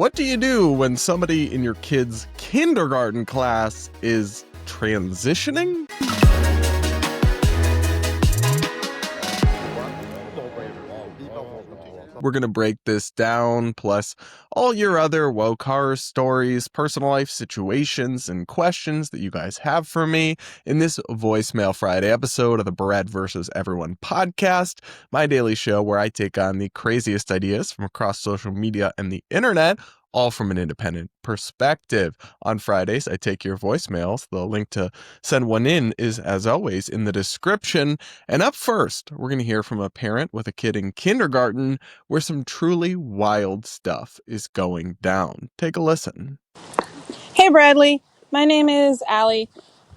What do you do when somebody in your kid's kindergarten class is transitioning? We're going to break this down, plus all your other woke horror stories, personal life situations, and questions that you guys have for me in this Voicemail Friday episode of the Brad vs. Everyone podcast, my daily show where I take on the craziest ideas from across social media and the internet, all from an independent perspective. On Fridays, I take your voicemails. The link to send one in is, as always, in the description. And up first, we're going to hear from a parent with a kid in kindergarten where some truly wild stuff is going down. Take a listen. Hey Bradley, my name is Allie.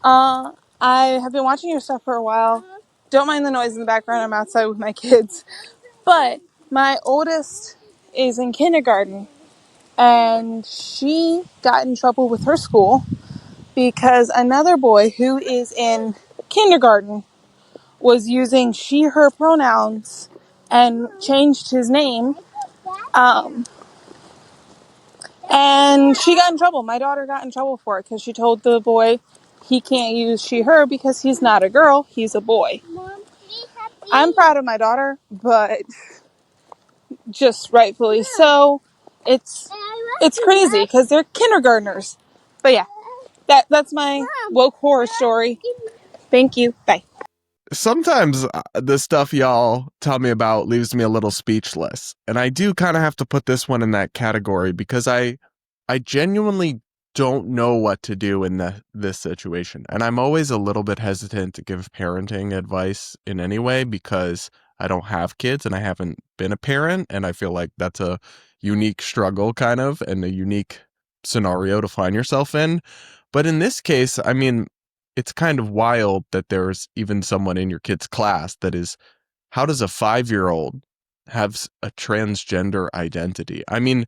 I have been watching your stuff for a while. Don't mind the noise in the background, I'm outside with my kids. But my oldest is in kindergarten and she got in trouble with her school because another boy who is in kindergarten was using she, her pronouns and changed his name. And she got in trouble. My daughter got in trouble for it because she told the boy he can't use she, her because he's not a girl, he's a boy. I'm proud of my daughter, but just rightfully so. It's crazy because they're kindergartners. But yeah, that's my woke horror story. Thank you. Bye. Sometimes the stuff y'all tell me about leaves me a little speechless. And I do kind of have to put this one in that category because I genuinely don't know what to do in this situation. And I'm always a little bit hesitant to give parenting advice in any way because I don't have kids and I haven't been a parent. And I feel like that's a unique struggle kind of and a unique scenario to find yourself in. But in this case, I mean, it's kind of wild that there's even someone in your kid's class that is, how does a 5-year-old have a transgender identity? I mean,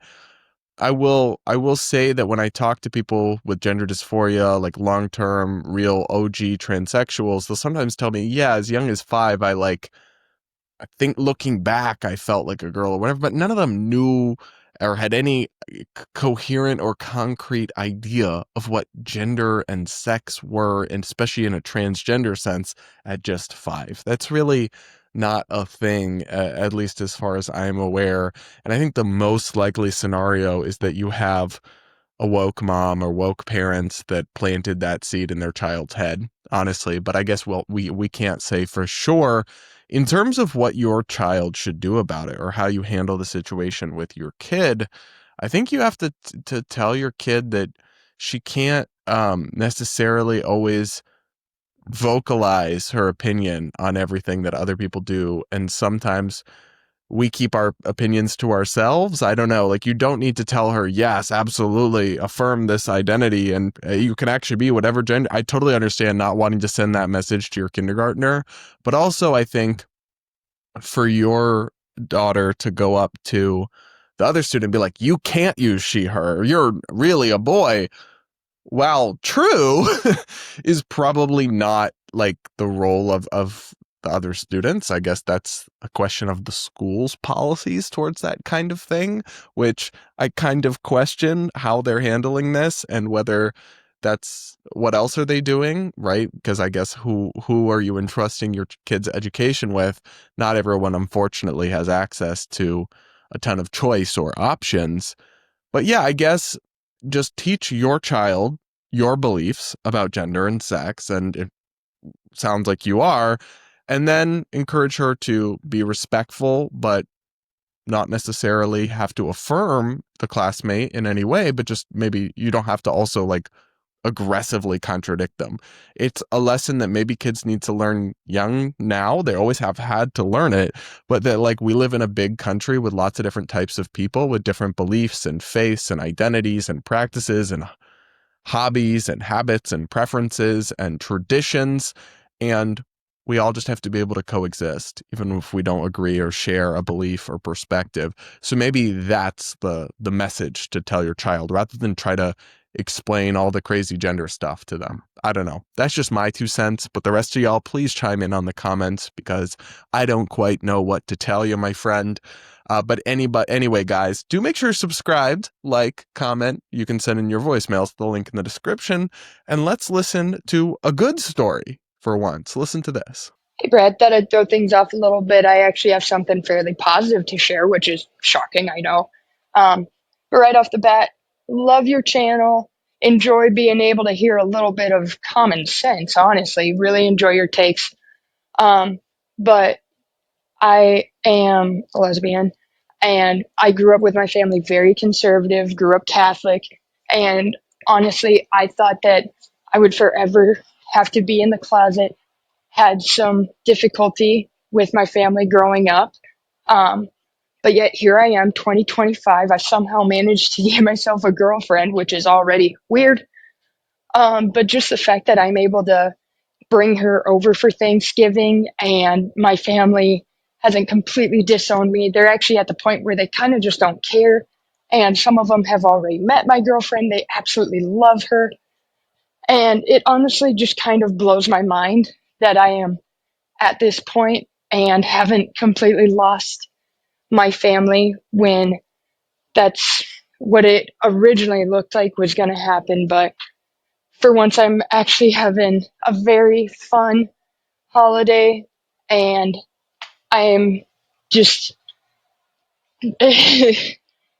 I will say that when I talk to people with gender dysphoria, like long-term real OG transsexuals, they'll sometimes tell me, yeah, as young as 5, I think looking back, I felt like a girl or whatever, but none of them knew or had any coherent or concrete idea of what gender and sex were, and especially in a transgender sense at just 5. That's really not a thing, at least as far as I'm aware. And I think the most likely scenario is that you have a woke mom or woke parents that planted that seed in their child's head, honestly. But I guess, well, we can't say for sure. In terms of what your child should do about it or how you handle the situation with your kid, I think you have to tell your kid that she can't necessarily always vocalize her opinion on everything that other people do. And sometimes we keep our opinions to ourselves. I don't know. Like, you don't need to tell her, yes, absolutely, affirm this identity, and you can actually be whatever gender. I totally understand not wanting to send that message to your kindergartner. But also, I think for your daughter to go up to the other student and be like, you can't use she, her, you're really a boy, while true, is probably not like the role of the other students. I guess that's a question of the school's policies towards that kind of thing, which I kind of question how they're handling this and whether that's what else are they doing, right? Because I guess who are you entrusting your kid's education with? Not everyone, unfortunately, has access to a ton of choice or options. But yeah, I guess just teach your child your beliefs about gender and sex, and it sounds like you are, and then encourage her to be respectful, but not necessarily have to affirm the classmate in any way, but just maybe you don't have to also like aggressively contradict them. It's a lesson that maybe kids need to learn young now. They always have had to learn it, but that like we live in a big country with lots of different types of people with different beliefs and faiths and identities and practices and hobbies and habits and preferences and traditions. And we all just have to be able to coexist, even if we don't agree or share a belief or perspective. So maybe that's the message to tell your child, rather than try to explain all the crazy gender stuff to them. I don't know. That's just my 2 cents, but the rest of y'all, please chime in on the comments because I don't quite know what to tell you, my friend. But anyway, guys, do make sure you're subscribed, like, comment. You can send in your voicemails to the link in the description. And let's listen to a good story for once. Listen to this. Hey, Brad, thought I'd throw things off a little bit. I actually have something fairly positive to share, which is shocking, I know. But right off the bat, love your channel. Enjoy being able to hear a little bit of common sense, honestly. Really enjoy your takes. But I am a lesbian, and I grew up with my family very conservative, grew up Catholic, and honestly, I thought that I would forever have to be in the closet. Had some difficulty with my family growing up. Um, but yet here I am, 2025. I somehow managed to get myself a girlfriend, which is already weird. But just the fact that I'm able to bring her over for Thanksgiving and my family hasn't completely disowned me. They're actually at the point where they kind of just don't care. And some of them have already met my girlfriend. They absolutely love her. And it honestly just kind of blows my mind that I am at this point and haven't completely lost my family when that's what it originally looked like was going to happen. But for once, I'm actually having a very fun holiday, and I am just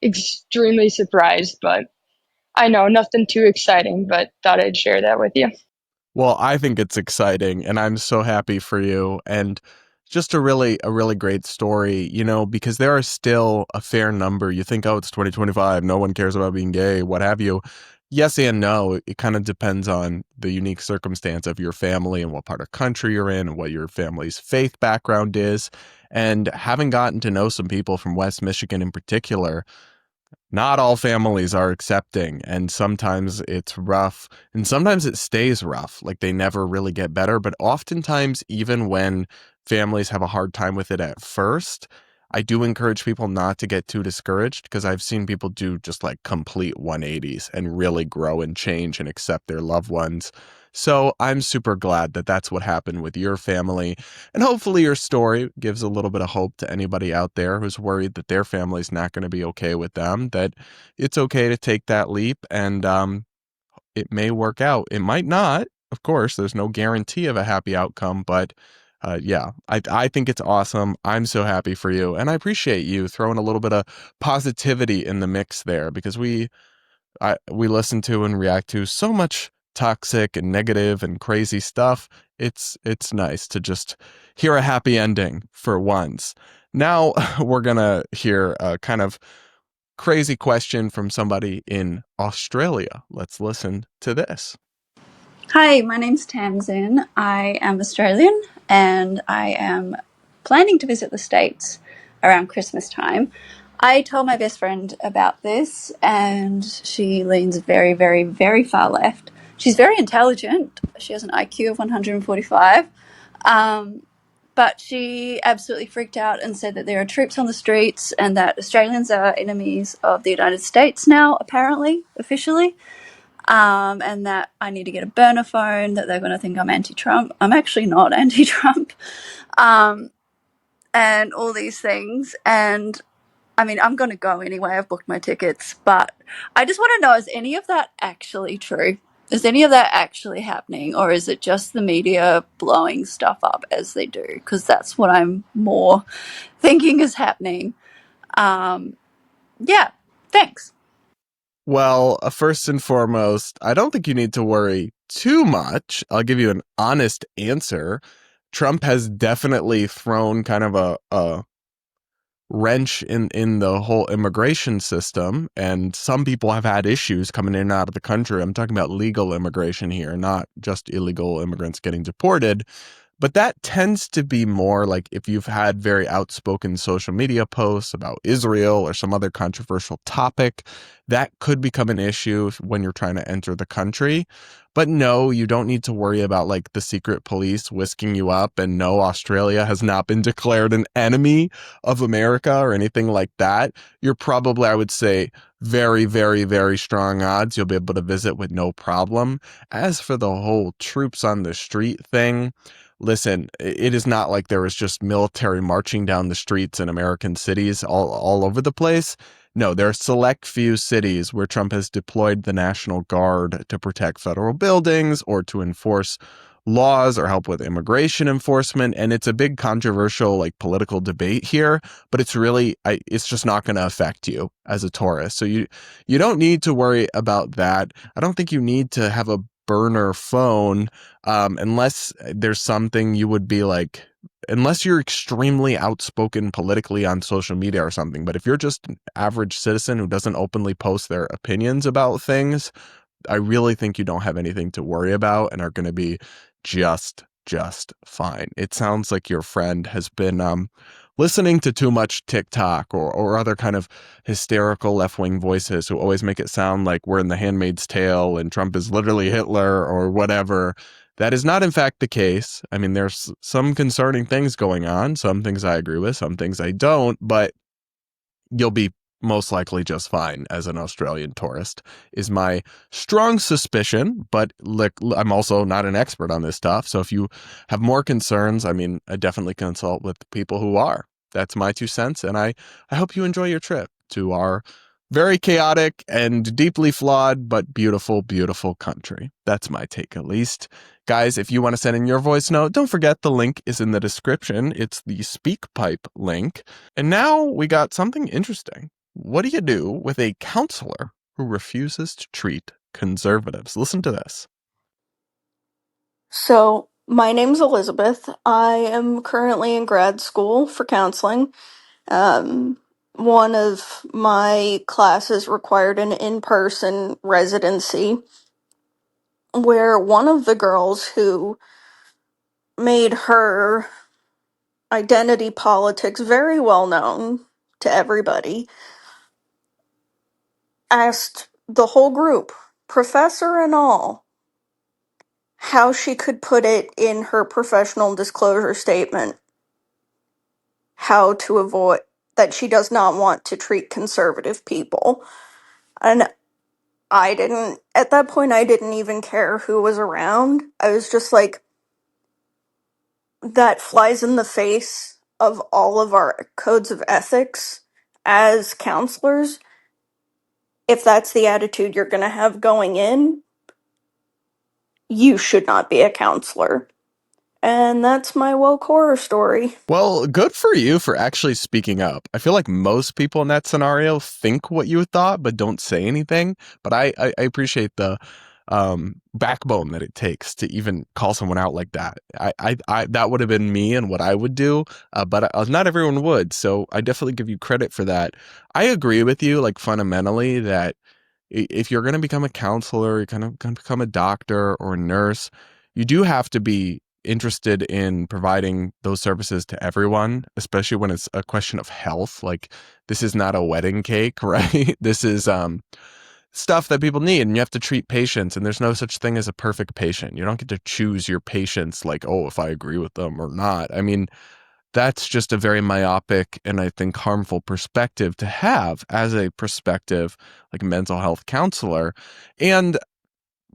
extremely surprised. But I know nothing too exciting, but thought I'd share that with you. Well, I think it's exciting and I'm so happy for you. And just a really great story, you know, because there are still a fair number. You think, oh, it's 2025, no one cares about being gay, what have you. Yes and no. It kind of depends on the unique circumstance of your family and what part of country you're in and what your family's faith background is. And having gotten to know some people from West Michigan in particular, not all families are accepting, and sometimes it's rough and sometimes it stays rough, like they never really get better. But oftentimes, even when families have a hard time with it at first, I do encourage people not to get too discouraged because I've seen people do just like complete 180s and really grow and change and accept their loved ones. So I'm super glad that that's what happened with your family. And hopefully your story gives a little bit of hope to anybody out there who's worried that their family's not going to be okay with them, that it's okay to take that leap and it may work out. It might not. Of course, there's no guarantee of a happy outcome, but yeah, I think it's awesome. I'm so happy for you. And I appreciate you throwing a little bit of positivity in the mix there because we listen to and react to so much toxic and negative and crazy stuff. It's nice to just hear a happy ending for once. Now we're gonna hear a kind of crazy question from somebody in Australia. Let's listen to this. Hi, my name's Tamsin. I am Australian and I am planning to visit the States around Christmas time. I told my best friend about this and she leans very, very, very far left. She's very intelligent. She has an IQ of 145. But she absolutely freaked out and said that there are troops on the streets and that Australians are enemies of the United States now, apparently, officially. And that I need to get a burner phone, that they're going to think I'm anti-Trump. I'm actually not anti-Trump. And all these things. And I mean, I'm going to go anyway. I've booked my tickets. But I just want to know, is any of that actually true? Is any of that actually happening? Or is it just the media blowing stuff up as they do? Because that's what I'm more thinking is happening. Yeah, thanks. Well, first and foremost, I don't think you need to worry too much. I'll give you an honest answer. Trump has definitely thrown kind of a wrench in the whole immigration system, and some people have had issues coming in and out of the country. I'm talking about legal immigration here, not just illegal immigrants getting deported. But that tends to be more like if you've had very outspoken social media posts about Israel or some other controversial topic, that could become an issue when you're trying to enter the country. But no, you don't need to worry about like the secret police whisking you up. And no, Australia has not been declared an enemy of America or anything like that. You're probably, I would say, very, very, very strong odds you'll be able to visit with no problem. As for the whole troops on the street thing, listen, it is not like there was just military marching down the streets in American cities all over the place. No, there are select few cities where Trump has deployed the National Guard to protect federal buildings or to enforce laws or help with immigration enforcement. And it's a big controversial like political debate here, but it's really, it's just not going to affect you as a tourist. So you don't need to worry about that. I don't think you need to have a burner phone unless there's something you would be like, unless you're extremely outspoken politically on social media or something. But if you're just an average citizen who doesn't openly post their opinions about things, I really think you don't have anything to worry about and are going to be just fine. It sounds like your friend has been listening to too much TikTok or other kind of hysterical left-wing voices who always make it sound like we're in The Handmaid's Tale and Trump is literally Hitler or whatever. That is not, in fact, the case. I mean, there's some concerning things going on. Some things I agree with, some things I don't, but you'll be most likely just fine as an Australian tourist, is my strong suspicion. But look, I'm also not an expert on this stuff. So if you have more concerns, I mean, I definitely consult with people who are. That's my 2 cents. And I hope you enjoy your trip to our very chaotic and deeply flawed, but beautiful, beautiful country. That's my take, at least. Guys, if you want to send in your voice note, don't forget the link is in the description. It's the SpeakPipe link. And now we got something interesting. What do you do with a counselor who refuses to treat conservatives? Listen to this. So, my name's Elizabeth. I am currently in grad school for counseling. One of my classes required an in-person residency where one of the girls who made her identity politics very well known to everybody asked the whole group, professor and all, how she could put it in her professional disclosure statement how to avoid that she does not want to treat conservative people. And at that point, I didn't even care who was around. I was just like, that flies in the face of all of our codes of ethics as counselors. If that's the attitude you're going to have going in, you should not be a counselor. And that's my woke horror story. Well, good for you for actually speaking up. I feel like most people in that scenario think what you thought, but don't say anything. But I appreciate the backbone that it takes to even call someone out like that. I that would have been me and what I would do, but not everyone would. So I definitely give you credit for that. I agree with you, like fundamentally, that if you're going to become a counselor, you're going to become a doctor or a nurse, you do have to be interested in providing those services to everyone, especially when it's a question of health. Like, this is not a wedding cake, right? This is stuff that people need, and you have to treat patients, and there's no such thing as a perfect patient. You don't get to choose your patients like, oh, if I agree with them or not. I mean, that's just a very myopic and I think harmful perspective to have as a prospective like mental health counselor. And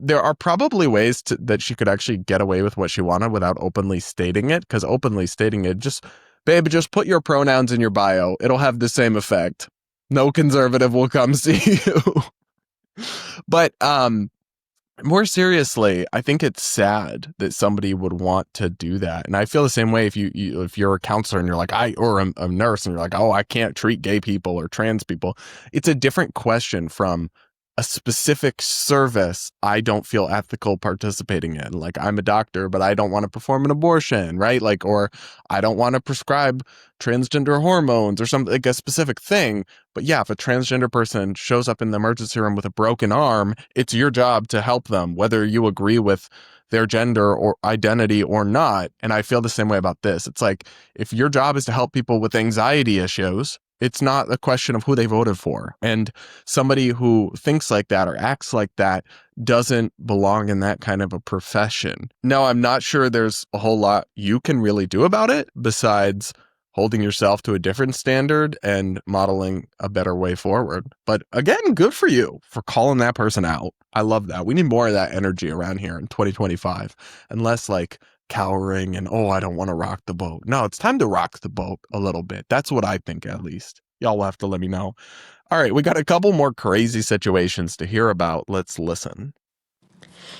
there are probably ways that she could actually get away with what she wanted without openly stating it, because openly stating it, just, babe, just put your pronouns in your bio. It'll have the same effect. No conservative will come see you. But more seriously, I think it's sad that somebody would want to do that. And I feel the same way if if you're a counselor and you're like, or a nurse and you're like, oh, I can't treat gay people or trans people. It's a different question from a specific service I don't feel ethical participating in. Like, I'm a doctor, but I don't want to perform an abortion, right? Like, or I don't want to prescribe transgender hormones or something, like a specific thing. But yeah, if a transgender person shows up in the emergency room with a broken arm, it's your job to help them, whether you agree with their gender or identity or not. And I feel the same way about this. It's like, if your job is to help people with anxiety issues, it's not a question of who they voted for. And somebody who thinks like that or acts like that doesn't belong in that kind of a profession. Now, I'm not sure there's a whole lot you can really do about it besides holding yourself to a different standard and modeling a better way forward. But again, good for you for calling that person out. I love that. We need more of that energy around here in 2025, and less like cowering and, oh, I don't want to rock the boat. No, it's time to rock the boat a little bit. That's what I think, at least. Y'all will have to let me know. All right, we got a couple more crazy situations to hear about. Let's listen.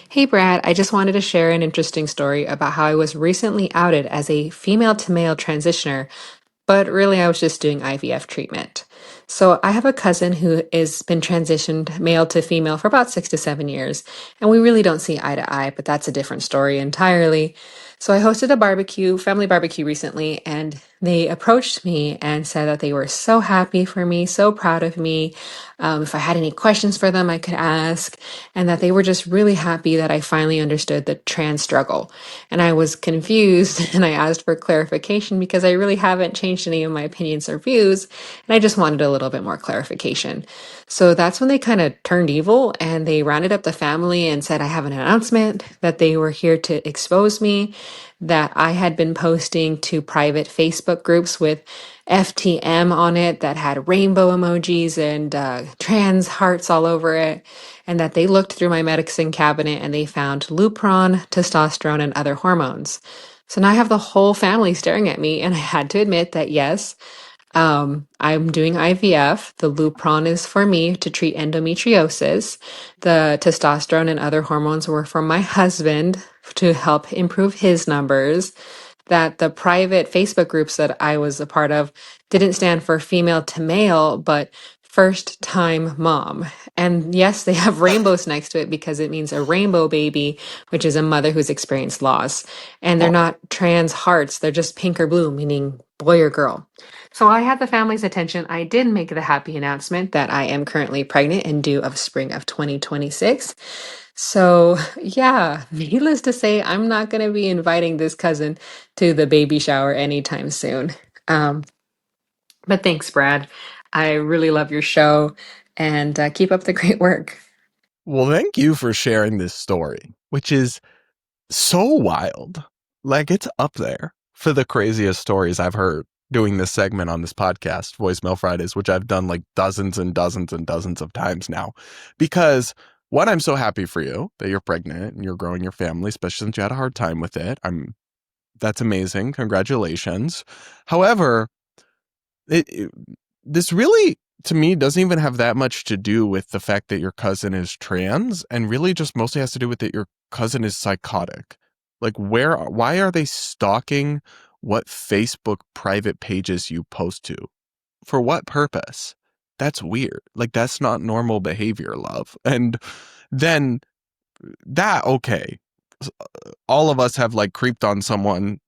Hey Brad, I just wanted to share an interesting story about how I was recently outed as a female to male transitioner, but really I was just doing IVF treatment. So I have a cousin who has been transitioned male to female for about 6 to 7 years, and we really don't see eye to eye, but that's a different story entirely. So I hosted a barbecue, family barbecue recently, and they approached me and said that they were so happy for me, so proud of me. If I had any questions for them, I could ask, and that they were just really happy that I finally understood the trans struggle. And I was confused and I asked for clarification because I really haven't changed any of my opinions or views, and I just wanted a little bit more clarification. So that's when they kind of turned evil and they rounded up the family and said, I have an announcement that they were here to expose me, that I had been posting to private Facebook groups with FTM on it that had rainbow emojis and trans hearts all over it, and that they looked through my medicine cabinet and they found Lupron, testosterone, and other hormones. So now I have the whole family staring at me, and I had to admit that yes, I'm doing IVF. The Lupron is for me to treat endometriosis. The testosterone and other hormones were for my husband to help improve his numbers. That the private Facebook groups that I was a part of didn't stand for female to male, but first time mom. And yes, they have rainbows next to it because it means a rainbow baby, which is a mother who's experienced loss. And they're Oh, not trans hearts, they're just pink or blue, meaning boy or girl. So I had the family's attention. I did make the happy announcement that I am currently pregnant and due of spring of 2026. So, yeah, needless to say, I'm not going to be inviting this cousin to the baby shower anytime soon. Um, but thanks, Brad. I really love your show and keep up the great work. well, thank you for sharing this story, which is so wild. Like, it's up there for the craziest stories I've heard doing this segment on this podcast, Voicemail Fridays, which I've done like dozens and dozens and dozens of times now. Because one, I'm so happy for you that you're pregnant and you're growing your family, especially since you had a hard time with it. That's amazing. Congratulations. However, it this really, to me, doesn't even have that much to do with the fact that your cousin is trans, and really just mostly has to do with that your cousin is psychotic. Like, why are they stalking what Facebook private pages you post to? For what purpose? That's weird. Like, that's not normal behavior, love. And then okay. All of us have like creeped on someone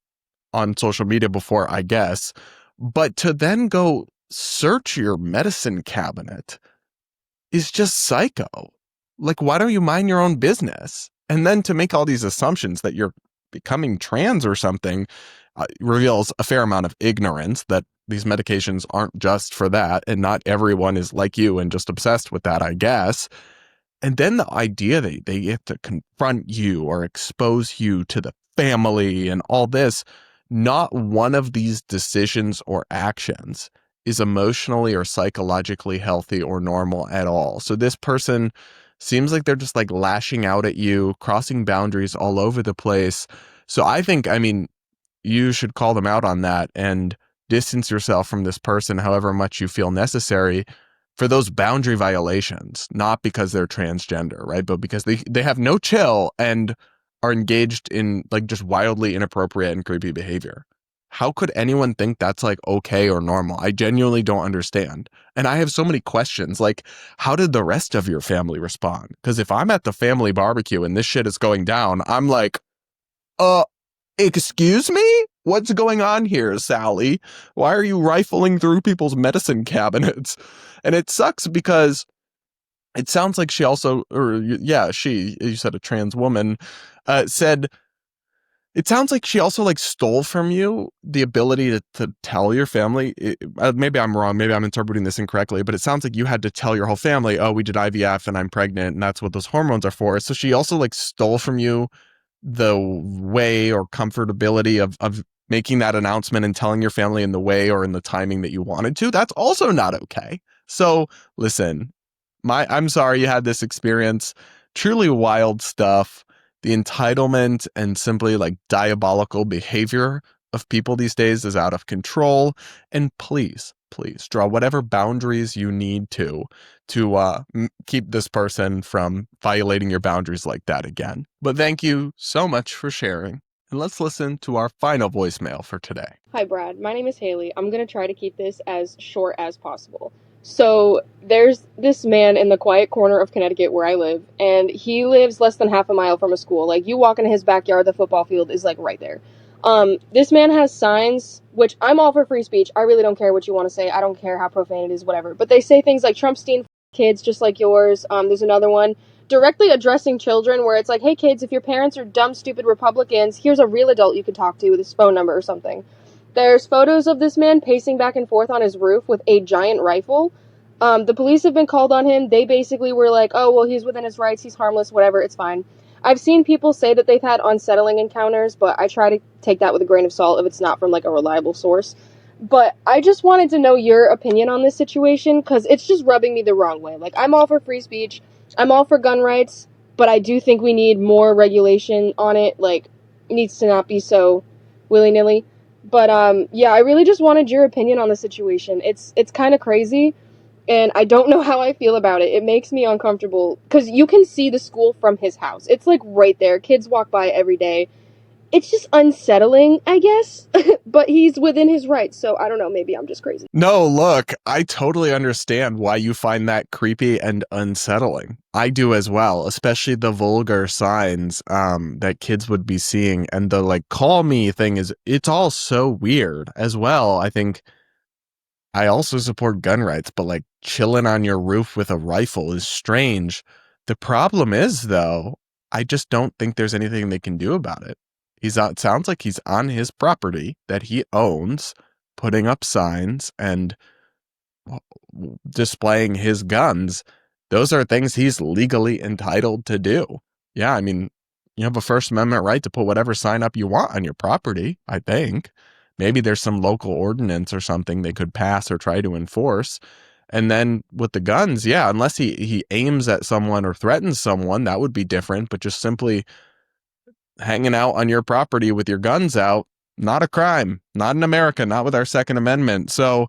on social media before, I guess. But to then go search your medicine cabinet is just psycho. Like, why don't you mind your own business? And then to make all these assumptions that you're becoming trans or something reveals a fair amount of ignorance that these medications aren't just for that. And not everyone is like you and just obsessed with that, I guess. And then the idea that they have to confront you or expose you to the family and all this, not one of these decisions or actions is emotionally or psychologically healthy or normal at all. So this person seems like they're just like lashing out at you, crossing boundaries all over the place. So I think, I mean, you should call them out on that and distance yourself from this person however much you feel necessary for those boundary violations, not because they're transgender, right? But because they have no chill and are engaged in like just wildly inappropriate and creepy behavior. How could anyone think that's like okay or normal? I genuinely don't understand. And I have so many questions, like, how did the rest of your family respond? Because if I'm at the family barbecue and this shit is going down, I'm like, uh, excuse me? What's going on here, Sally? Why are you rifling through people's medicine cabinets? And it sucks because it sounds like she also, or yeah, you said a trans woman, said, it sounds like she also like stole from you the ability to tell your family. Maybe I'm wrong. Maybe I'm interpreting this incorrectly, but it sounds like you had to tell your whole family, oh, we did IVF and I'm pregnant and that's what those hormones are for. So she also like stole from you the way or comfortability of making that announcement and telling your family in the way or in the timing that you wanted to, that's also not okay. So listen, I'm sorry you had this experience. Truly wild stuff. The entitlement and simply like diabolical behavior of people these days is out of control. And please, please draw whatever boundaries you need to keep this person from violating your boundaries like that again. But thank you so much for sharing. And let's listen to our final voicemail for today. Hi, Brad. My name is Haley. I'm going to try to keep this as short as possible. So, there's this man in the quiet corner of Connecticut where I live, and he lives less than half a mile from a school. Like, you walk into his backyard, the football field is, like, right there. This man has signs, which I'm all for free speech. I really don't care what you want to say. I don't care how profane it is, whatever. But they say things like Trumpstein kids just like yours. There's another one directly addressing children where it's like, hey, kids, if your parents are dumb, stupid Republicans, here's a real adult you could talk to with his phone number or something. There's photos of this man pacing back and forth on his roof with a giant rifle. The police have been called on him. They basically were like, oh, well, he's within his rights, he's harmless, whatever, it's fine. I've seen people say that they've had unsettling encounters, but I try to take that with a grain of salt if it's not from, like, a reliable source. But I just wanted to know your opinion on this situation, because it's just rubbing me the wrong way. Like, I'm all for free speech, I'm all for gun rights, but I do think we need more regulation on it. Like, it needs to not be so willy-nilly. But yeah, I really just wanted your opinion on the situation. It's kind of crazy, and I don't know how I feel about it. It makes me uncomfortable because you can see the school from his house. It's like right there. Kids walk by every day. It's just unsettling, I guess. But he's within his rights, so I don't know. Maybe I'm just crazy. No, look, I totally understand why you find that creepy and unsettling. I do as well, especially the vulgar signs that kids would be seeing. And the like, call me thing it's all so weird as well. I think I also support gun rights, but like chilling on your roof with a rifle is strange. The problem is, though, I just don't think there's anything they can do about it. It sounds like he's on his property that he owns, putting up signs and displaying his guns. Those are things he's legally entitled to do. Yeah, I mean, you have a First Amendment right to put whatever sign up you want on your property, I think. Maybe there's some local ordinance or something they could pass or try to enforce. And then with the guns, yeah, unless he aims at someone or threatens someone, that would be different. But just simply hanging out on your property with your guns out, not a crime, not in America, not with our Second Amendment. So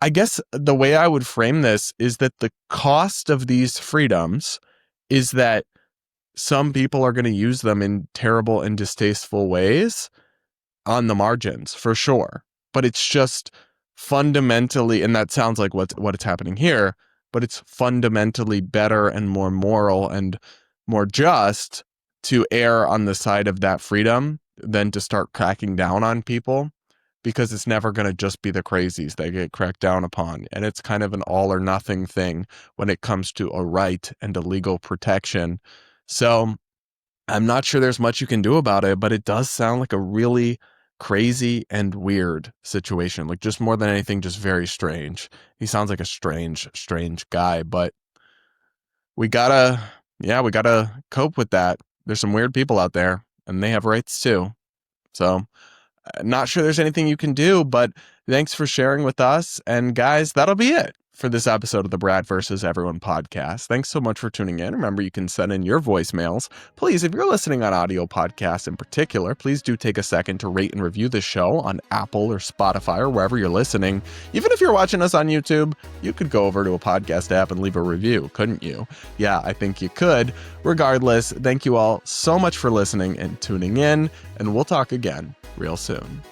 I guess the way I would frame this is that the cost of these freedoms is that some people are going to use them in terrible and distasteful ways on the margins, for sure. But it's just fundamentally, and that sounds like what it's happening here, but it's fundamentally better and more moral and more just to err on the side of that freedom than to start cracking down on people, because it's never going to just be the crazies that get cracked down upon. And it's kind of an all or nothing thing when it comes to a right and a legal protection. So I'm not sure there's much you can do about it, but it does sound like a really crazy and weird situation. Like, just more than anything, just very strange. He sounds like a strange guy, but we gotta cope with that. There's some weird people out there and they have rights too. So not sure there's anything you can do, but thanks for sharing with us. And guys, that'll be it for this episode of the Brad versus Everyone podcast. Thanks so much for tuning in. Remember, you can send in your voicemails. Please, if you're listening on audio podcasts in particular, please do take a second to rate and review the show on Apple or Spotify or wherever you're listening. Even if you're watching us on YouTube, you could go over to a podcast app and leave a review, couldn't you? Yeah, I think you could. Regardless, thank you all so much for listening and tuning in, and we'll talk again real soon.